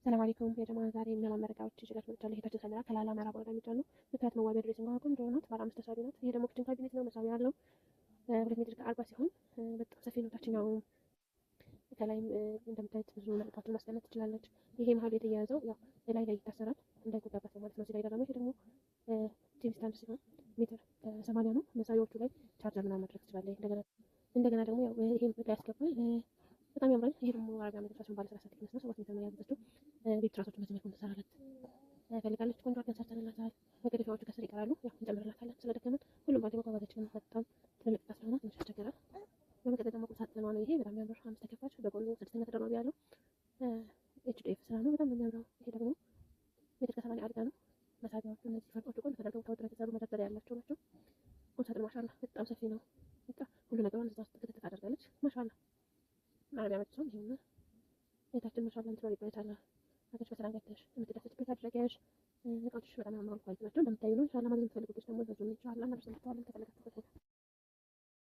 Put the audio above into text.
ሰላም አለይኩም የጀማ ዛሬ የሚያማምር እቃዎች ይዤላችሁ መጥቻለሁ። ጌታችን ሰለላ ከላላ ምዕራብ ወረዳ የሚጫን ነው። ምክንያት መዋቢያ ድሬሲንግ ቆንጆ ናት። ባለ 5 ተሳቢ ናት። ይሄ ደግሞ ክችን ካቢኔት ነው። መሳቢያ አለው 2 ሜትር ከ40 ሲሆን በጣም ሰፊ ነው። ታችኛው ከላይም እንደምታዩት ብዙ እቃዎችን ማስቀመጥ ትችላለች። ይሄ መሀል የተያያዘው ያው ላይ ይታሰራል እንዳይጎዳበት ማለት ነው። እዚህ ላይ ደግሞ ይሄ ደግሞ ቲቪ ስታንድ ሲሆን ሜትር 80 ነው። መሳቢያዎቹ ላይ ቻርጀር ምናምን ማድረግ ትችላለች። እንደገና ደግሞ ያው ይሄም እቃ ያስገባል። በጣም ያምራል። ይሄ ደግሞ አረቢያ መድረሻችን ባለ 30 ኪሎ ነው። 7 ሜትር ነው ያዘችው። ቤት ትራሶችን በዚህ መልኩ እንሰራላት ፈልጋለች። ቆንጆ አድርገን ሰርተንላታል። መገደፊያዎቹ ከስር ይቀራሉ። ያው እንጨምርላታለን ስለደከመን። ሁሉም ባንቴ መጓጓዛችን በጣም ትልልቅ እቃ ስለሆነ ትንሽ ያስቸግራል። በመቀጠል ደግሞ ቁም ሳጥኗ ነው። ይሄ በጣም የሚያምር 5 ተከፋች በጎኑ 6ኛ ተደራቢ ያለው ኤችዲኤፍ ስራ ነው። በጣም የሚያምረው። ይሄ ደግሞ ሜትር ከ80 አልጋ ነው። መሳቢያዎቹ እነዚህ ፈርጦቹ ቆንጆ ተደርገው ተወጥረው የተሰሩ መደርደሪያ ያላቸው ናቸው። ቁም ሳጥን ማሻአላ በጣም ሰፊ ነው። በቃ ሁሉ ነገሯን እዛ ውስጥ ክትት ታደርጋለች። ማሻአላ አረቢያ መድረሻ ይሄን ቤታችን ማሻአላ እንትሮ ይባላል። አገሽ በሰላም ገብተሽ የምትደሰችበት አድርገሽ እቃዎችሽ በጣም ያማሩ ኳሊቲ ናቸው። እንደምታዩ ነው። ኢንሻአላህ ማለት የምትፈልጉት ደግሞ በዙ ኢንሻአላህ እናደርሳችኋለን ከፈለጋችሁበት ቦታ